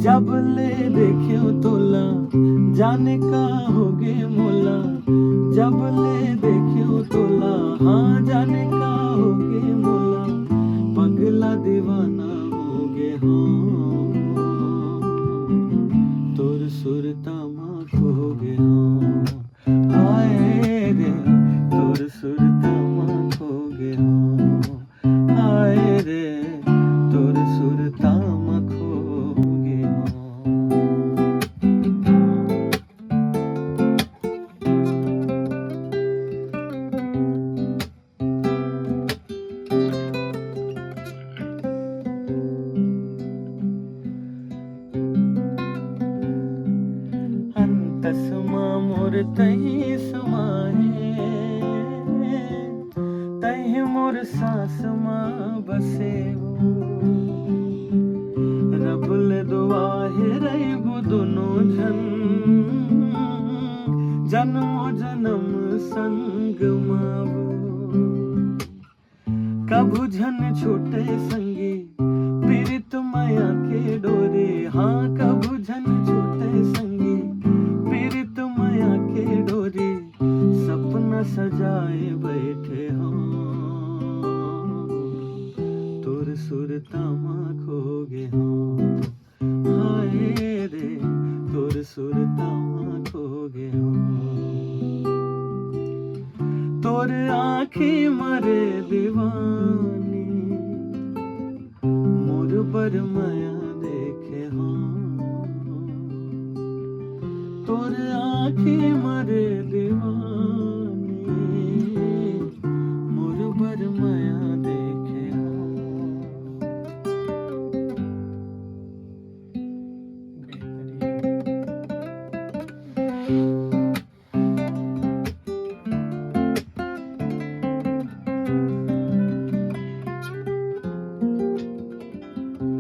जब ले देखियो तोला जाने का होगे मोला, जब ले देखियो तोला हाँ जाने का होगे मोला, पगला दीवाना होगे हाँ, तोर सुरता माँ खोगे हाँ, हाय रे तोर सुरता माँ खोगे हाँ, हाय रे तोर सुरता माँ खोगे हाँ। अंतसमा मोर तही समाहे, तही मोर सांस माँ बसे हो, रब ले दुआ हे रहीबो दोनों जन, जन्मो जन्म संग मावो, कभू झन छूटे संगी पीरित माया के डोरे, हाँ कभू झन छूटे संगी पीरित माया के डोरे, सपना सजाए बैठे हाँ, तोर सुरता माँ खोगे हाँ, हाय रे तोर सुरता माँ खोगे हाँ, तोर आँखें मरे दीवानी मोर बर माया देखे हाँ, तोर आँखें मरे